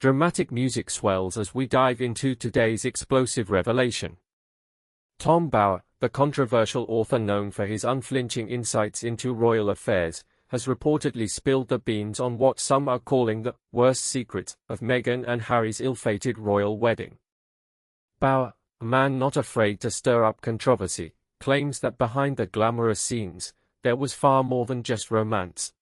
Dramatic music swells as we dive into today's explosive revelation. Tom Bower, the controversial author known for his unflinching insights into royal affairs, has reportedly spilled the beans on what some are calling the worst secrets of Meghan and Harry's ill-fated royal wedding. Bower, a man not afraid to stir up controversy, claims that behind the glamorous scenes, there was far more than just romance.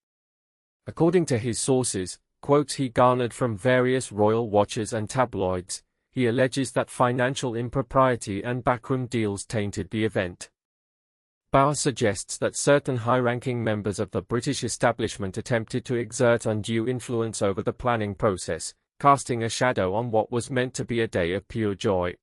According to his sources, quotes he garnered from various royal watchers and tabloids, he alleges that financial impropriety and backroom deals tainted the event. Bower suggests that certain high-ranking members of the British establishment attempted to exert undue influence over the planning process, casting a shadow on what was meant to be a day of pure joy.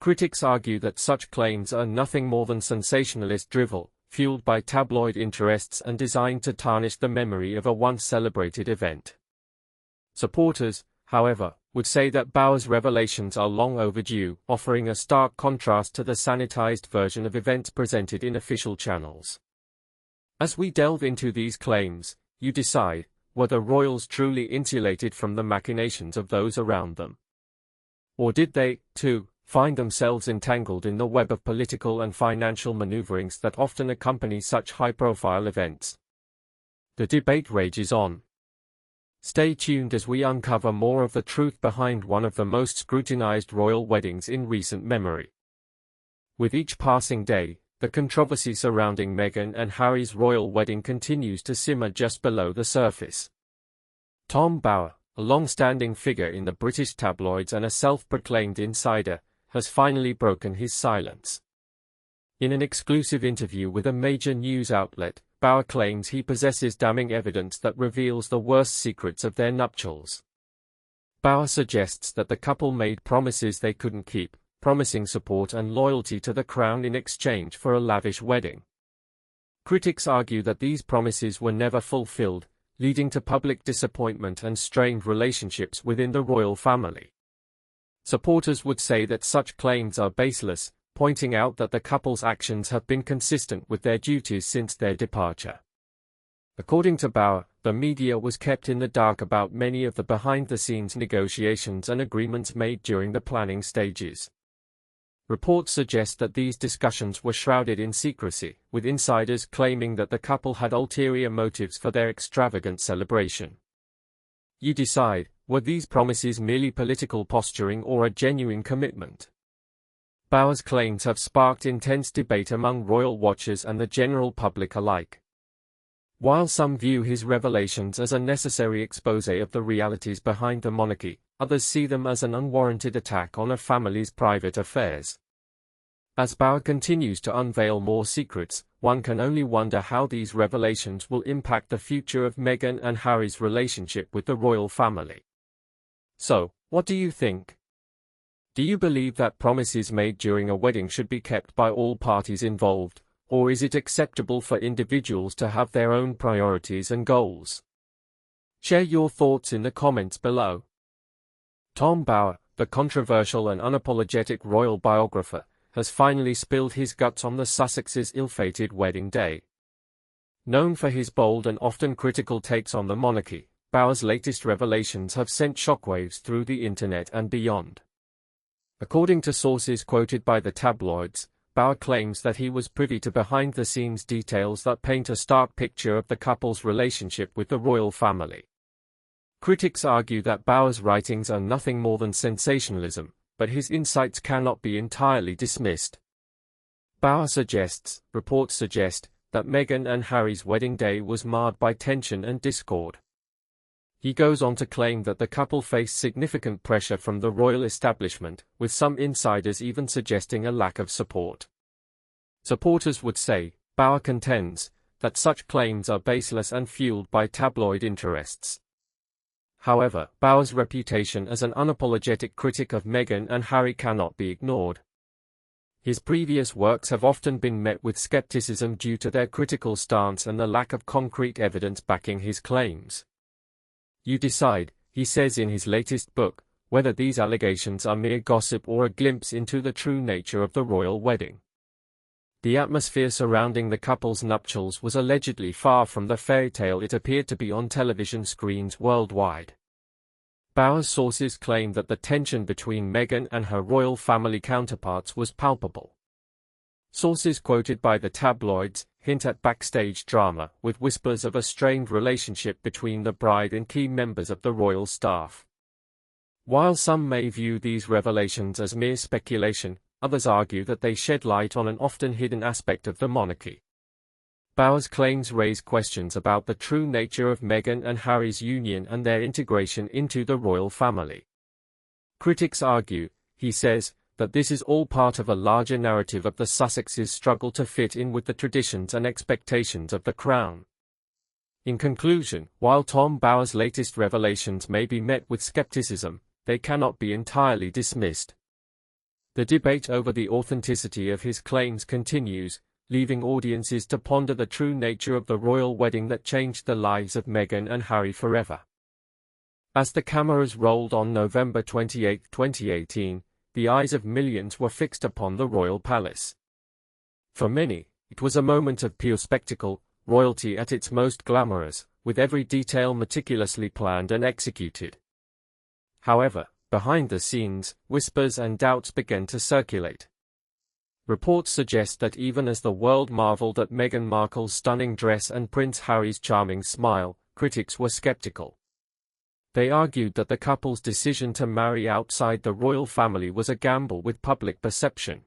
Critics argue that such claims are nothing more than sensationalist drivel, fueled by tabloid interests and designed to tarnish the memory of a once-celebrated event. Supporters, however, would say that Bower's revelations are long overdue, offering a stark contrast to the sanitized version of events presented in official channels. As we delve into these claims, you decide, were the royals truly insulated from the machinations of those around them? Or did they, too, find themselves entangled in the web of political and financial maneuverings that often accompany such high-profile events? The debate rages on. Stay tuned as we uncover more of the truth behind one of the most scrutinized royal weddings in recent memory. With each passing day, the controversy surrounding Meghan and Harry's royal wedding continues to simmer just below the surface. Tom Bower, a long-standing figure in the British tabloids and a self-proclaimed insider, has finally broken his silence. In an exclusive interview with a major news outlet, Bower claims he possesses damning evidence that reveals the worst secrets of their nuptials. Bower suggests that the couple made promises they couldn't keep, promising support and loyalty to the crown in exchange for a lavish wedding. Critics argue that these promises were never fulfilled, leading to public disappointment and strained relationships within the royal family. Supporters would say that such claims are baseless, pointing out that the couple's actions have been consistent with their duties since their departure. According to Bower, the media was kept in the dark about many of the behind-the-scenes negotiations and agreements made during the planning stages. Reports suggest that these discussions were shrouded in secrecy, with insiders claiming that the couple had ulterior motives for their extravagant celebration. You decide, were these promises merely political posturing or a genuine commitment? Bower's claims have sparked intense debate among royal watchers and the general public alike. While some view his revelations as a necessary exposé of the realities behind the monarchy, others see them as an unwarranted attack on a family's private affairs. As Bower continues to unveil more secrets, one can only wonder how these revelations will impact the future of Meghan and Harry's relationship with the royal family. So, what do you think? Do you believe that promises made during a wedding should be kept by all parties involved, or is it acceptable for individuals to have their own priorities and goals? Share your thoughts in the comments below. Tom Bower, the controversial and unapologetic royal biographer, has finally spilled his guts on the Sussexes' ill-fated wedding day. Known for his bold and often critical takes on the monarchy, Bower's latest revelations have sent shockwaves through the internet and beyond. According to sources quoted by the tabloids, Bower claims that he was privy to behind-the-scenes details that paint a stark picture of the couple's relationship with the royal family. Critics argue that Bower's writings are nothing more than sensationalism, but his insights cannot be entirely dismissed. Bower suggests, reports suggest, that Meghan and Harry's wedding day was marred by tension and discord. He goes on to claim that the couple faced significant pressure from the royal establishment, with some insiders even suggesting a lack of support. Supporters would say, Bower contends, that such claims are baseless and fueled by tabloid interests. However, Bower's reputation as an unapologetic critic of Meghan and Harry cannot be ignored. His previous works have often been met with skepticism due to their critical stance and the lack of concrete evidence backing his claims. You decide, he says in his latest book, whether these allegations are mere gossip or a glimpse into the true nature of the royal wedding. The atmosphere surrounding the couple's nuptials was allegedly far from the fairy tale it appeared to be on television screens worldwide. Bauer's sources claim that the tension between Meghan and her royal family counterparts was palpable. Sources quoted by the tabloids hint at backstage drama, with whispers of a strained relationship between the bride and key members of the royal staff. While some may view these revelations as mere speculation, others argue that they shed light on an often hidden aspect of the monarchy. Bauer's claims raise questions about the true nature of Meghan and Harry's union and their integration into the royal family. Critics argue, he says, that this is all part of a larger narrative of the Sussexes' struggle to fit in with the traditions and expectations of the crown. In conclusion, while Tom Bauer's latest revelations may be met with skepticism, they cannot be entirely dismissed. The debate over the authenticity of his claims continues, leaving audiences to ponder the true nature of the royal wedding that changed the lives of Meghan and Harry forever. As the cameras rolled on November 28, 2018, the eyes of millions were fixed upon the royal palace. For many, it was a moment of pure spectacle, royalty at its most glamorous, with every detail meticulously planned and executed. However, behind the scenes, whispers and doubts began to circulate. Reports suggest that even as the world marveled at Meghan Markle's stunning dress and Prince Harry's charming smile, critics were skeptical. They argued that the couple's decision to marry outside the royal family was a gamble with public perception.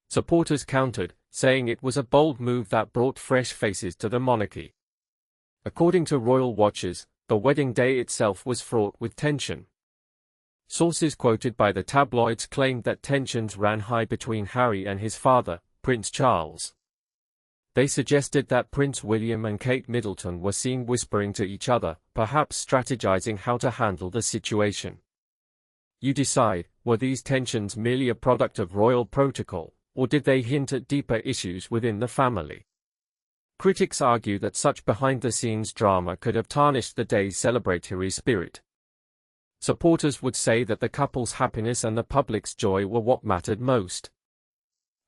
Supporters countered, saying it was a bold move that brought fresh faces to the monarchy. According to royal watchers, the wedding day itself was fraught with tension. Sources quoted by the tabloids claimed that tensions ran high between Harry and his father, Prince Charles. They suggested that Prince William and Kate Middleton were seen whispering to each other, perhaps strategizing how to handle the situation. You decide, were these tensions merely a product of royal protocol, or did they hint at deeper issues within the family? Critics argue that such behind-the-scenes drama could have tarnished the day's celebratory spirit. Supporters would say that the couple's happiness and the public's joy were what mattered most.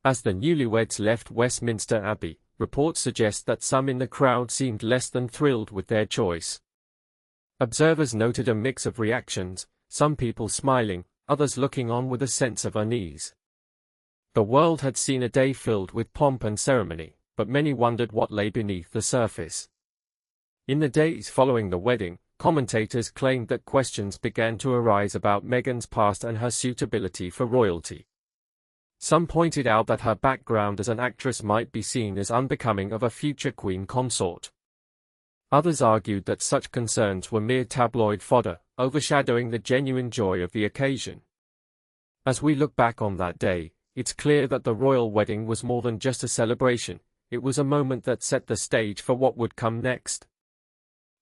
As the newlyweds left Westminster Abbey, reports suggest that some in the crowd seemed less than thrilled with their choice. Observers noted a mix of reactions, some people smiling, others looking on with a sense of unease. The world had seen a day filled with pomp and ceremony, but many wondered what lay beneath the surface. In the days following the wedding, commentators claimed that questions began to arise about Meghan's past and her suitability for royalty. Some pointed out that her background as an actress might be seen as unbecoming of a future queen consort. Others argued that such concerns were mere tabloid fodder, overshadowing the genuine joy of the occasion. As we look back on that day, it's clear that the royal wedding was more than just a celebration, it was a moment that set the stage for what would come next.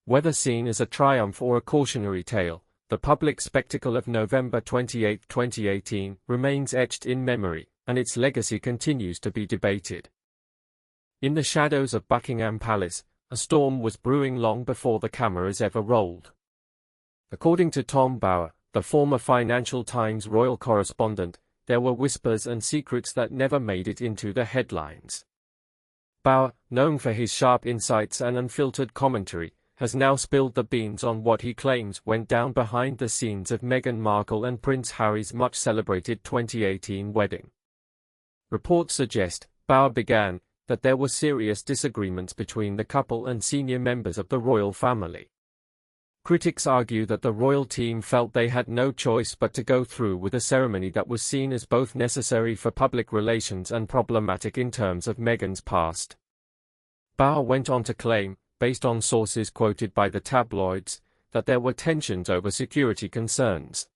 Whether seen as a triumph or a cautionary tale, the public spectacle of November 28, 2018, remains etched in memory, and its legacy continues to be debated. In the shadows of Buckingham Palace, a storm was brewing long before the cameras ever rolled. According to Tom Bauer, the former Financial Times royal correspondent, there were whispers and secrets that never made it into the headlines. Bauer, known for his sharp insights and unfiltered commentary, has now spilled the beans on what he claims went down behind the scenes of Meghan Markle and Prince Harry's much-celebrated 2018 wedding. Reports suggest, Bauer began, that there were serious disagreements between the couple and senior members of the royal family. Critics argue that the royal team felt they had no choice but to go through with a ceremony that was seen as both necessary for public relations and problematic in terms of Meghan's past. Bauer went on to claim, based on sources quoted by the tabloids, that there were tensions over security concerns.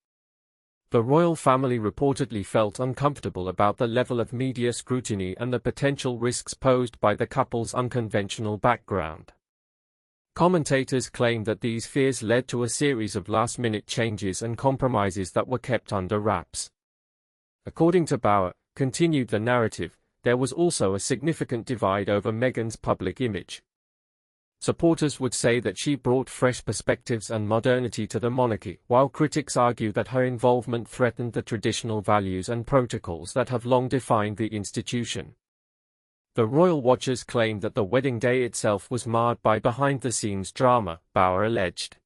The royal family reportedly felt uncomfortable about the level of media scrutiny and the potential risks posed by the couple's unconventional background. Commentators claim that these fears led to a series of last-minute changes and compromises that were kept under wraps. According to Bauer, continued the narrative, there was also a significant divide over Meghan's public image. Supporters would say that she brought fresh perspectives and modernity to the monarchy, while critics argue that her involvement threatened the traditional values and protocols that have long defined the institution. The royal watchers claimed that the wedding day itself was marred by behind-the-scenes drama, Bauer alleged.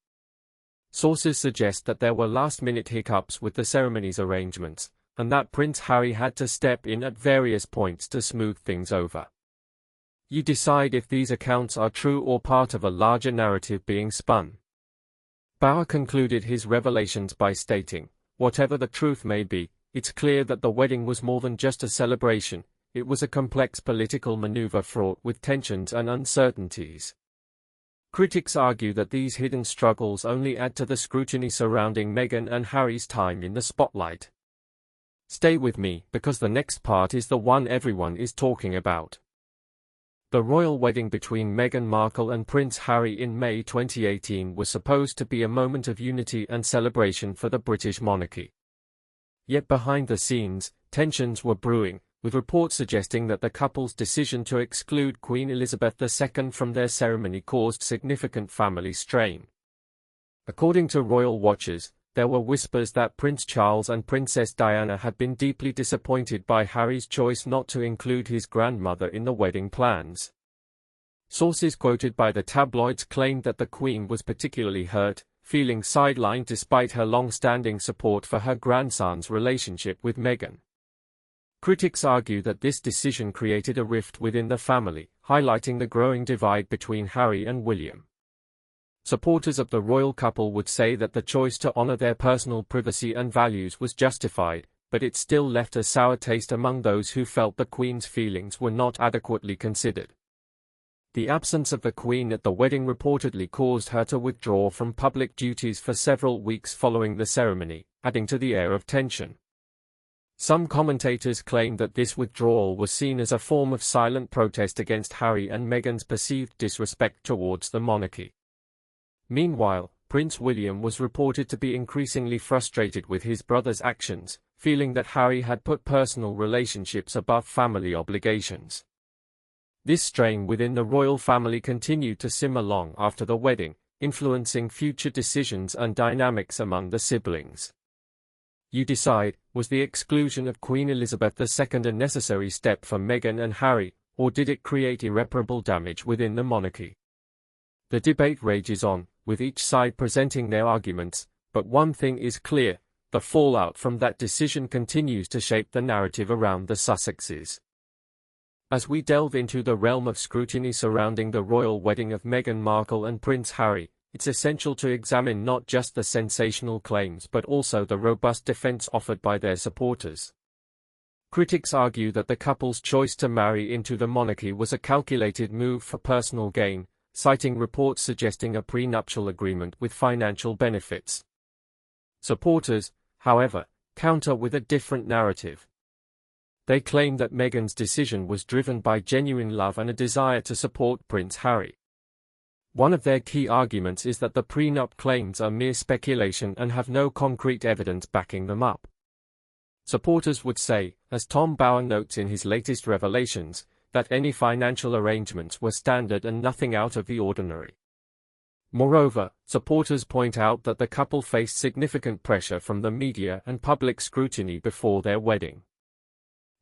Sources suggest that there were last-minute hiccups with the ceremony's arrangements, and that Prince Harry had to step in at various points to smooth things over. You decide if these accounts are true or part of a larger narrative being spun. Bauer concluded his revelations by stating, "Whatever the truth may be, it's clear that the wedding was more than just a celebration. It was a complex political maneuver fraught with tensions and uncertainties." Critics argue that these hidden struggles only add to the scrutiny surrounding Meghan and Harry's time in the spotlight. Stay with me, because the next part is the one everyone is talking about. The royal wedding between Meghan Markle and Prince Harry in May 2018 was supposed to be a moment of unity and celebration for the British monarchy. Yet behind the scenes, tensions were brewing, with reports suggesting that the couple's decision to exclude Queen Elizabeth II from their ceremony caused significant family strain. According to royal watchers, there were whispers that Prince Charles and Princess Diana had been deeply disappointed by Harry's choice not to include his grandmother in the wedding plans. Sources quoted by the tabloids claimed that the Queen was particularly hurt, feeling sidelined despite her long-standing support for her grandson's relationship with Meghan. Critics argue that this decision created a rift within the family, highlighting the growing divide between Harry and William. Supporters of the royal couple would say that the choice to honor their personal privacy and values was justified, but it still left a sour taste among those who felt the Queen's feelings were not adequately considered. The absence of the Queen at the wedding reportedly caused her to withdraw from public duties for several weeks following the ceremony, adding to the air of tension. Some commentators claim that this withdrawal was seen as a form of silent protest against Harry and Meghan's perceived disrespect towards the monarchy. Meanwhile, Prince William was reported to be increasingly frustrated with his brother's actions, feeling that Harry had put personal relationships above family obligations. This strain within the royal family continued to simmer long after the wedding, influencing future decisions and dynamics among the siblings. You decide, was the exclusion of Queen Elizabeth II a necessary step for Meghan and Harry, or did it create irreparable damage within the monarchy? The debate rages on, with each side presenting their arguments, but one thing is clear: the fallout from that decision continues to shape the narrative around the Sussexes. As we delve into the realm of scrutiny surrounding the royal wedding of Meghan Markle and Prince Harry, it's essential to examine not just the sensational claims but also the robust defense offered by their supporters. Critics argue that the couple's choice to marry into the monarchy was a calculated move for personal gain, citing reports suggesting a prenuptial agreement with financial benefits. Supporters, however, counter with a different narrative. They claim that Meghan's decision was driven by genuine love and a desire to support Prince Harry. One of their key arguments is that the prenup claims are mere speculation and have no concrete evidence backing them up. Supporters would say, as Tom Bauer notes in his latest revelations, that any financial arrangements were standard and nothing out of the ordinary. Moreover, supporters point out that the couple faced significant pressure from the media and public scrutiny before their wedding.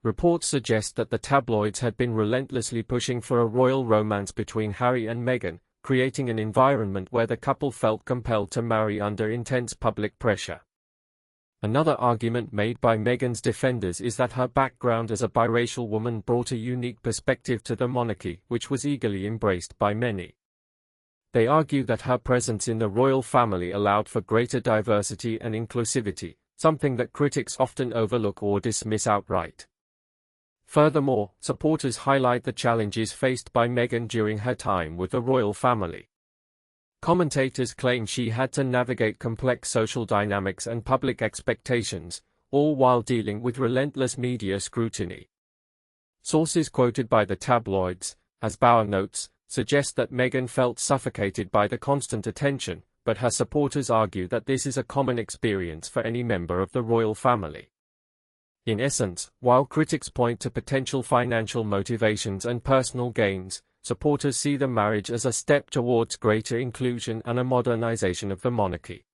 Reports suggest that the tabloids had been relentlessly pushing for a royal romance between Harry and Meghan, creating an environment where the couple felt compelled to marry under intense public pressure. Another argument made by Meghan's defenders is that her background as a biracial woman brought a unique perspective to the monarchy, which was eagerly embraced by many. They argue that her presence in the royal family allowed for greater diversity and inclusivity, something that critics often overlook or dismiss outright. Furthermore, supporters highlight the challenges faced by Meghan during her time with the royal family. Commentators claim she had to navigate complex social dynamics and public expectations, all while dealing with relentless media scrutiny. Sources quoted by the tabloids, as Bauer notes, suggest that Meghan felt suffocated by the constant attention, but her supporters argue that this is a common experience for any member of the royal family. In essence, while critics point to potential financial motivations and personal gains, supporters see the marriage as a step towards greater inclusion and a modernization of the monarchy.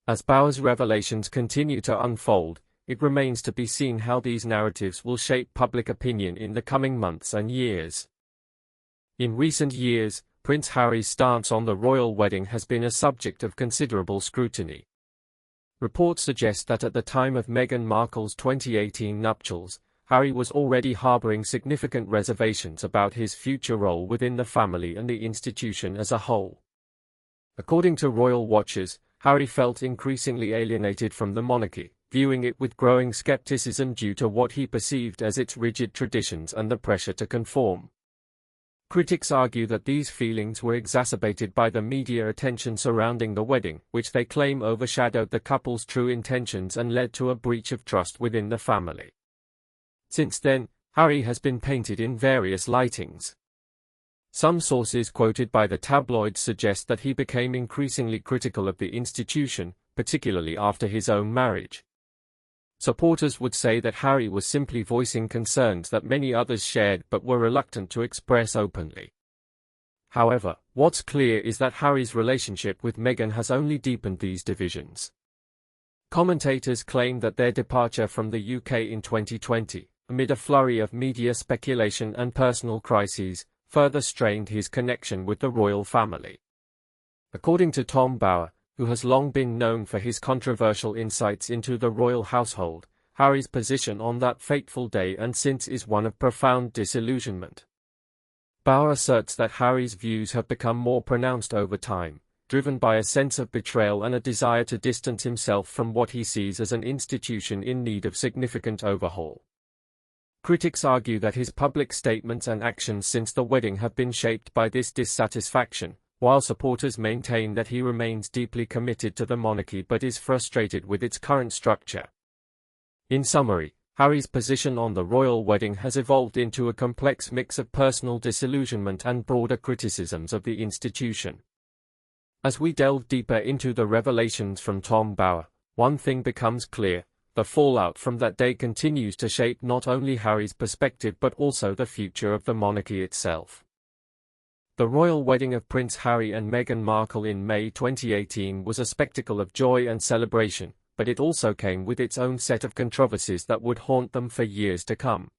As Bauer's revelations continue to unfold, it remains to be seen how these narratives will shape public opinion in the coming months and years. In recent years, Prince Harry's stance on the royal wedding has been a subject of considerable scrutiny. Reports suggest that at the time of Meghan Markle's 2018 nuptials, Harry was already harboring significant reservations about his future role within the family and the institution as a whole. According to royal watchers, Harry felt increasingly alienated from the monarchy, viewing it with growing skepticism due to what he perceived as its rigid traditions and the pressure to conform. Critics argue that these feelings were exacerbated by the media attention surrounding the wedding, which they claim overshadowed the couple's true intentions and led to a breach of trust within the family. Since then, Harry has been painted in various lightings. Some sources quoted by the tabloids suggest that he became increasingly critical of the institution, particularly after his own marriage. Supporters would say that Harry was simply voicing concerns that many others shared but were reluctant to express openly. However, what's clear is that Harry's relationship with Meghan has only deepened these divisions. Commentators claim that their departure from the UK in 2020, amid a flurry of media speculation and personal crises, further strained his connection with the royal family. According to Tom Bower, who has long been known for his controversial insights into the royal household, Harry's position on that fateful day and since is one of profound disillusionment. Bower asserts that Harry's views have become more pronounced over time, driven by a sense of betrayal and a desire to distance himself from what he sees as an institution in need of significant overhaul. Critics argue that his public statements and actions since the wedding have been shaped by this dissatisfaction, while supporters maintain that he remains deeply committed to the monarchy but is frustrated with its current structure. In summary, Harry's position on the royal wedding has evolved into a complex mix of personal disillusionment and broader criticisms of the institution. As we delve deeper into the revelations from Tom Bower, one thing becomes clear: the fallout from that day continues to shape not only Harry's perspective but also the future of the monarchy itself. The royal wedding of Prince Harry and Meghan Markle in May 2018 was a spectacle of joy and celebration, but it also came with its own set of controversies that would haunt them for years to come.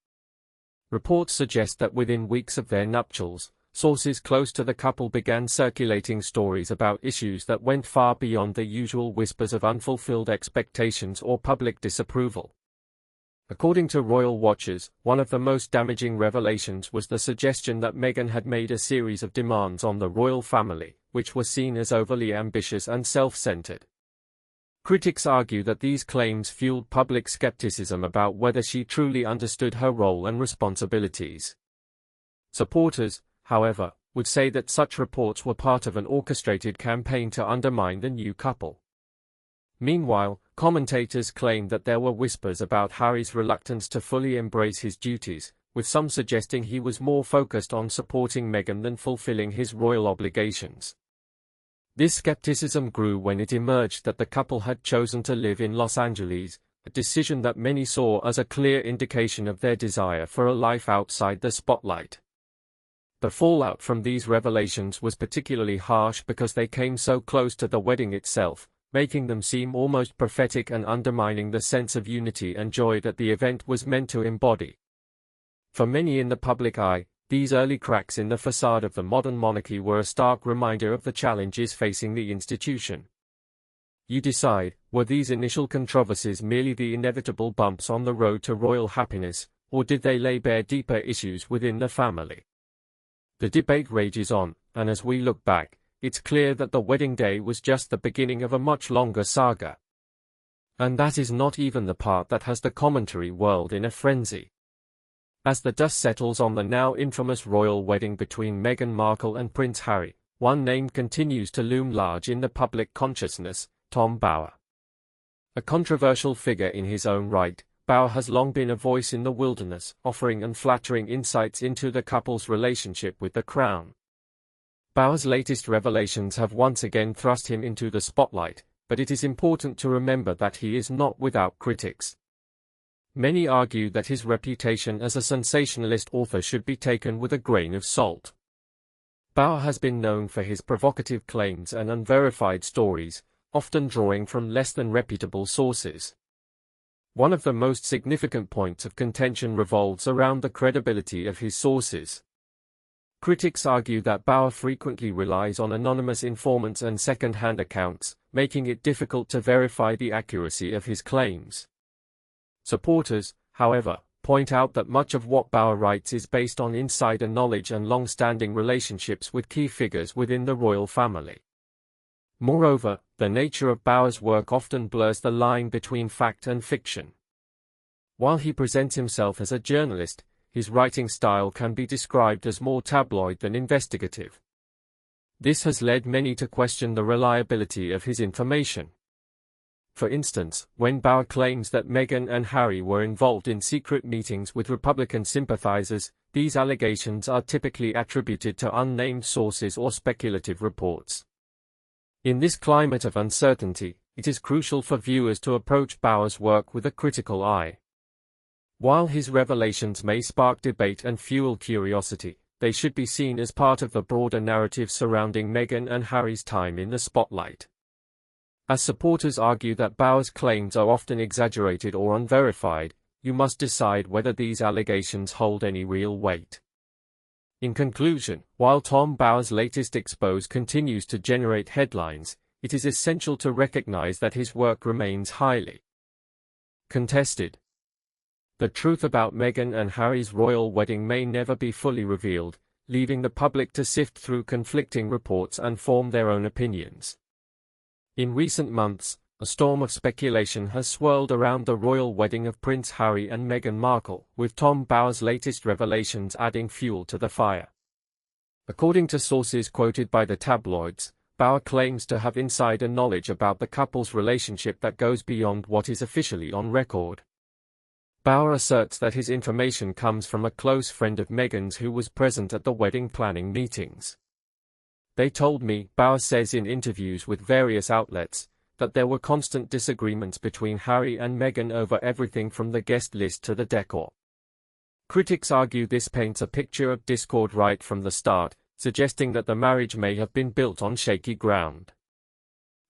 Reports suggest that within weeks of their nuptials, sources close to the couple began circulating stories about issues that went far beyond the usual whispers of unfulfilled expectations or public disapproval. According to royal watchers, one of the most damaging revelations was the suggestion that Meghan had made a series of demands on the royal family, which were seen as overly ambitious and self-centered. Critics argue that these claims fueled public skepticism about whether she truly understood her role and responsibilities. Supporters, however, would say that such reports were part of an orchestrated campaign to undermine the new couple. Meanwhile, commentators claimed that there were whispers about Harry's reluctance to fully embrace his duties, with some suggesting he was more focused on supporting Meghan than fulfilling his royal obligations. This skepticism grew when it emerged that the couple had chosen to live in Los Angeles, a decision that many saw as a clear indication of their desire for a life outside the spotlight. The fallout from these revelations was particularly harsh because they came so close to the wedding itself, making them seem almost prophetic and undermining the sense of unity and joy that the event was meant to embody. For many in the public eye, these early cracks in the facade of the modern monarchy were a stark reminder of the challenges facing the institution. You decide, were these initial controversies merely the inevitable bumps on the road to royal happiness, or did they lay bare deeper issues within the family? The debate rages on, and as we look back, it's clear that the wedding day was just the beginning of a much longer saga. And that is not even the part that has the commentary whirled in a frenzy. As the dust settles on the now infamous royal wedding between Meghan Markle and Prince Harry, one name continues to loom large in the public consciousness: Tom Bower. A controversial figure in his own right, Bower has long been a voice in the wilderness, offering unflattering insights into the couple's relationship with the crown. Bower's latest revelations have once again thrust him into the spotlight, but it is important to remember that he is not without critics. Many argue that his reputation as a sensationalist author should be taken with a grain of salt. Bower has been known for his provocative claims and unverified stories, often drawing from less than reputable sources. One of the most significant points of contention revolves around the credibility of his sources. Critics argue that Bauer frequently relies on anonymous informants and second-hand accounts, making it difficult to verify the accuracy of his claims. Supporters, however, point out that much of what Bauer writes is based on insider knowledge and long-standing relationships with key figures within the royal family. Moreover, the nature of Bauer's work often blurs the line between fact and fiction. While he presents himself as a journalist, his writing style can be described as more tabloid than investigative. This has led many to question the reliability of his information. For instance, when Bauer claims that Meghan and Harry were involved in secret meetings with Republican sympathizers, these allegations are typically attributed to unnamed sources or speculative reports. In this climate of uncertainty, it is crucial for viewers to approach Bauer's work with a critical eye. While his revelations may spark debate and fuel curiosity, they should be seen as part of the broader narrative surrounding Meghan and Harry's time in the spotlight. As supporters argue that Bauer's claims are often exaggerated or unverified, you must decide whether these allegations hold any real weight. In conclusion, while Tom Bauer's latest expose continues to generate headlines, it is essential to recognize that his work remains highly contested. The truth about Meghan and Harry's royal wedding may never be fully revealed, leaving the public to sift through conflicting reports and form their own opinions. In recent months, a storm of speculation has swirled around the royal wedding of Prince Harry and Meghan Markle, with Tom Bauer's latest revelations adding fuel to the fire. According to sources quoted by the tabloids, Bauer claims to have insider knowledge about the couple's relationship that goes beyond what is officially on record. Bauer asserts that his information comes from a close friend of Meghan's who was present at the wedding planning meetings. They told me, Bauer says in interviews with various outlets, that there were constant disagreements between Harry and Meghan over everything from the guest list to the decor. Critics argue this paints a picture of discord right from the start, suggesting that the marriage may have been built on shaky ground.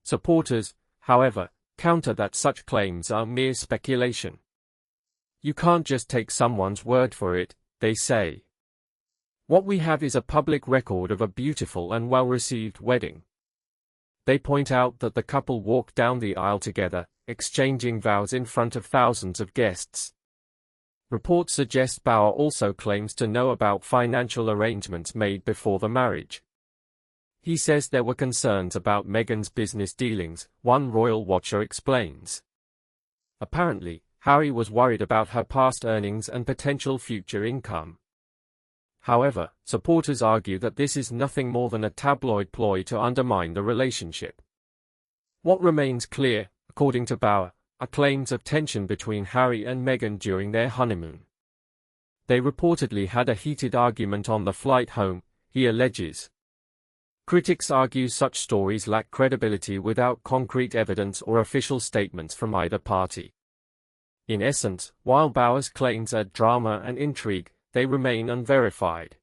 Supporters, however, counter that such claims are mere speculation. You can't just take someone's word for it, they say. What we have is a public record of a beautiful and well-received wedding. They point out that the couple walked down the aisle together, exchanging vows in front of thousands of guests. Reports suggest Bauer also claims to know about financial arrangements made before the marriage. He says there were concerns about Meghan's business dealings, one royal watcher explains. Apparently, Harry was worried about her past earnings and potential future income. However, supporters argue that this is nothing more than a tabloid ploy to undermine the relationship. What remains clear, according to Bauer, are claims of tension between Harry and Meghan during their honeymoon. They reportedly had a heated argument on the flight home, he alleges. Critics argue such stories lack credibility without concrete evidence or official statements from either party. In essence, while Bauer's claims add drama and intrigue, they remain unverified.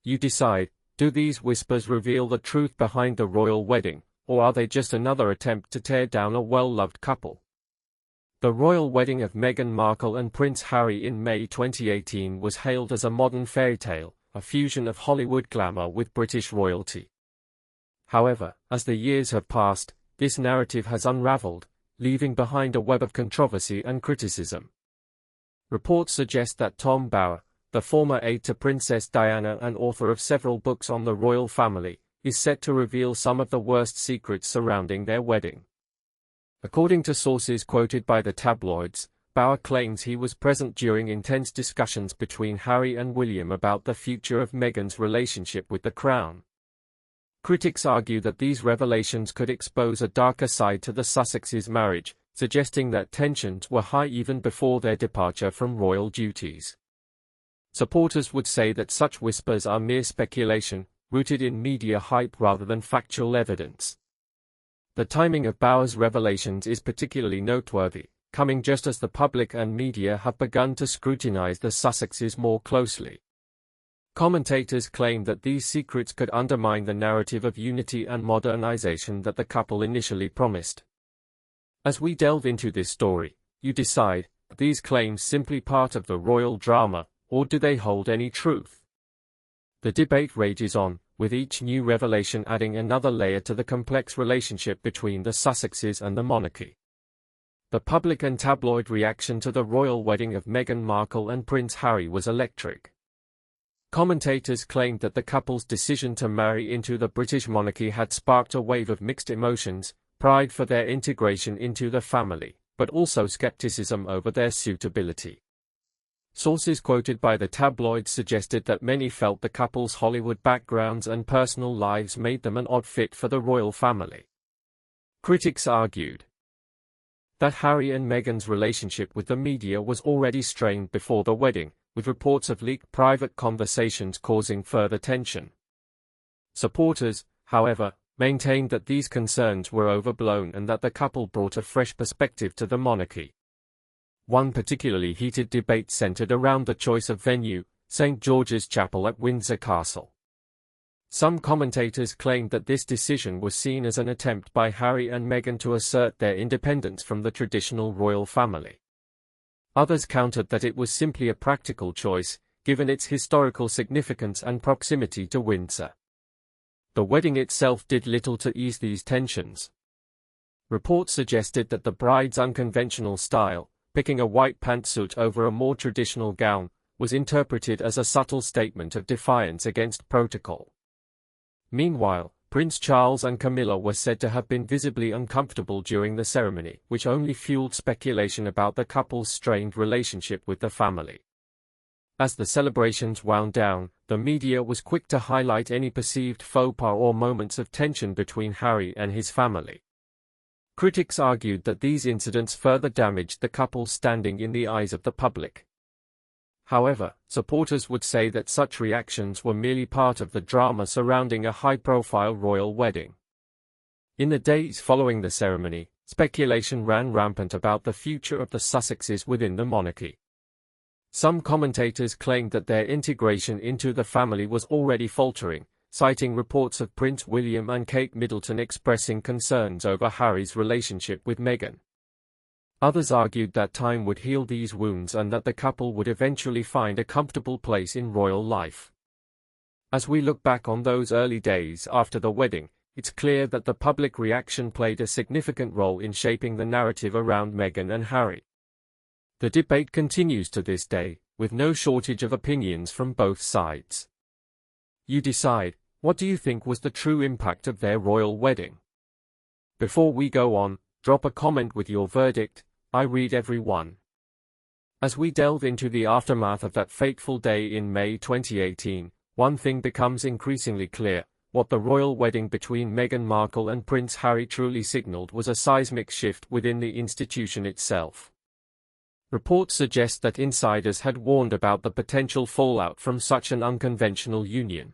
You decide, do these whispers reveal the truth behind the royal wedding, or are they just another attempt to tear down a well-loved couple? The royal wedding of Meghan Markle and Prince Harry in May 2018 was hailed as a modern fairy tale, a fusion of Hollywood glamour with British royalty. However, as the years have passed, this narrative has unraveled, leaving behind a web of controversy and criticism. Reports suggest that Tom Bauer, the former aide to Princess Diana and author of several books on the royal family, is set to reveal some of the worst secrets surrounding their wedding. According to sources quoted by the tabloids, Bauer claims he was present during intense discussions between Harry and William about the future of Meghan's relationship with the crown. Critics argue that these revelations could expose a darker side to the Sussexes' marriage, suggesting that tensions were high even before their departure from royal duties. Supporters would say that such whispers are mere speculation, rooted in media hype rather than factual evidence. The timing of Bauer's revelations is particularly noteworthy, coming just as the public and media have begun to scrutinize the Sussexes more closely. Commentators claim that these secrets could undermine the narrative of unity and modernization that the couple initially promised. As we delve into this story, you decide, are these claims simply part of the royal drama, or do they hold any truth? The debate rages on, with each new revelation adding another layer to the complex relationship between the Sussexes and the monarchy. The public and tabloid reaction to the royal wedding of Meghan Markle and Prince Harry was electric. Commentators claimed that the couple's decision to marry into the British monarchy had sparked a wave of mixed emotions, pride for their integration into the family, but also skepticism over their suitability. Sources quoted by the tabloids suggested that many felt the couple's Hollywood backgrounds and personal lives made them an odd fit for the royal family. Critics argued that Harry and Meghan's relationship with the media was already strained before the wedding, with reports of leaked private conversations causing further tension. Supporters, however, maintained that these concerns were overblown and that the couple brought a fresh perspective to the monarchy. One particularly heated debate centered around the choice of venue, St. George's Chapel at Windsor Castle. Some commentators claimed that this decision was seen as an attempt by Harry and Meghan to assert their independence from the traditional royal family. Others countered that it was simply a practical choice, given its historical significance and proximity to Windsor. The wedding itself did little to ease these tensions. Reports suggested that the bride's unconventional style, picking a white pantsuit over a more traditional gown, was interpreted as a subtle statement of defiance against protocol. Meanwhile, Prince Charles and Camilla were said to have been visibly uncomfortable during the ceremony, which only fueled speculation about the couple's strained relationship with the family. As the celebrations wound down, the media was quick to highlight any perceived faux pas or moments of tension between Harry and his family. Critics argued that these incidents further damaged the couple's standing in the eyes of the public. However, supporters would say that such reactions were merely part of the drama surrounding a high-profile royal wedding. In the days following the ceremony, speculation ran rampant about the future of the Sussexes within the monarchy. Some commentators claimed that their integration into the family was already faltering, citing reports of Prince William and Kate Middleton expressing concerns over Harry's relationship with Meghan. Others argued that time would heal these wounds and that the couple would eventually find a comfortable place in royal life. As we look back on those early days after the wedding, it's clear that the public reaction played a significant role in shaping the narrative around Meghan and Harry. The debate continues to this day, with no shortage of opinions from both sides. You decide, what do you think was the true impact of their royal wedding? Before we go on, drop a comment with your verdict. I read every one. As we delve into the aftermath of that fateful day in May 2018, one thing becomes increasingly clear: what the royal wedding between Meghan Markle and Prince Harry truly signaled was a seismic shift within the institution itself. Reports suggest that insiders had warned about the potential fallout from such an unconventional union.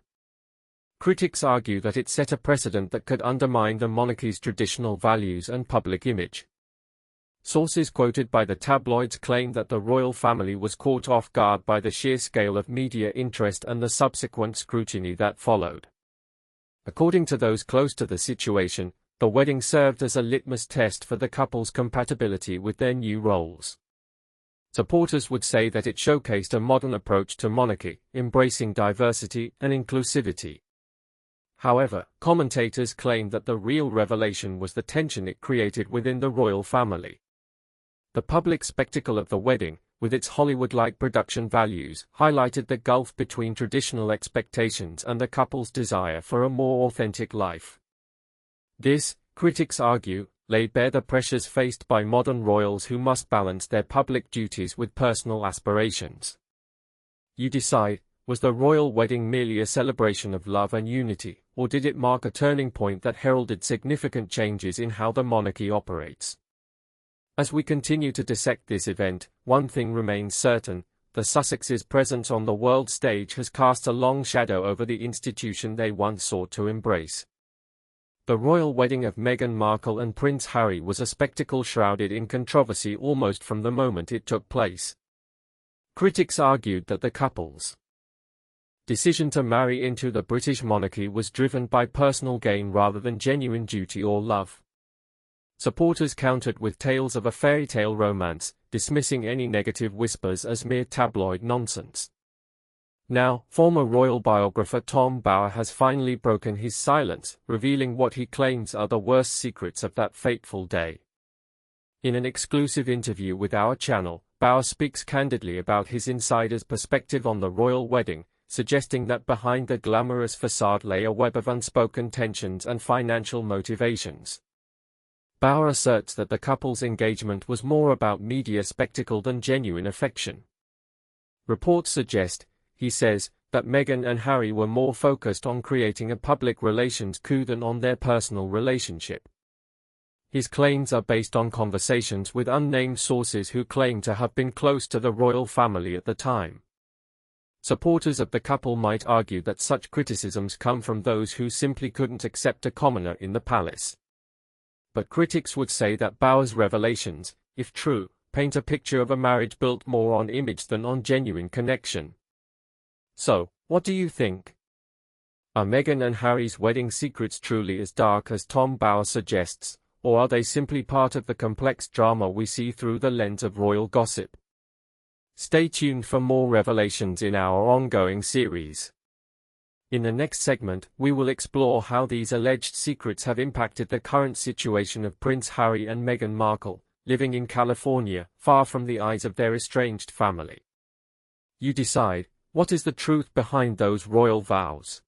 Critics argue that it set a precedent that could undermine the monarchy's traditional values and public image. Sources quoted by the tabloids claim that the royal family was caught off guard by the sheer scale of media interest and the subsequent scrutiny that followed. According to those close to the situation, the wedding served as a litmus test for the couple's compatibility with their new roles. Supporters would say that it showcased a modern approach to monarchy, embracing diversity and inclusivity. However, commentators claim that the real revelation was the tension it created within the royal family. The public spectacle of the wedding, with its Hollywood-like production values, highlighted the gulf between traditional expectations and the couple's desire for a more authentic life. This, critics argue, laid bare the pressures faced by modern royals who must balance their public duties with personal aspirations. You decide, was the royal wedding merely a celebration of love and unity, or did it mark a turning point that heralded significant changes in how the monarchy operates? As we continue to dissect this event, one thing remains certain: the Sussexes' presence on the world stage has cast a long shadow over the institution they once sought to embrace. The royal wedding of Meghan Markle and Prince Harry was a spectacle shrouded in controversy almost from the moment it took place. Critics argued that the couple's decision to marry into the British monarchy was driven by personal gain rather than genuine duty or love. Supporters countered with tales of a fairy tale romance, dismissing any negative whispers as mere tabloid nonsense. Now, former royal biographer Tom Bower has finally broken his silence, revealing what he claims are the worst secrets of that fateful day. In an exclusive interview with our channel, Bower speaks candidly about his insider's perspective on the royal wedding, suggesting that behind the glamorous facade lay a web of unspoken tensions and financial motivations. Bower asserts that the couple's engagement was more about media spectacle than genuine affection. Reports suggest, he says, that Meghan and Harry were more focused on creating a public relations coup than on their personal relationship. His claims are based on conversations with unnamed sources who claim to have been close to the royal family at the time. Supporters of the couple might argue that such criticisms come from those who simply couldn't accept a commoner in the palace. But critics would say that Bower's revelations, if true, paint a picture of a marriage built more on image than on genuine connection. So, what do you think? Are Meghan and Harry's wedding secrets truly as dark as Tom Bower suggests, or are they simply part of the complex drama we see through the lens of royal gossip? Stay tuned for more revelations in our ongoing series. In the next segment, we will explore how these alleged secrets have impacted the current situation of Prince Harry and Meghan Markle, living in California, far from the eyes of their estranged family. You decide, what is the truth behind those royal vows?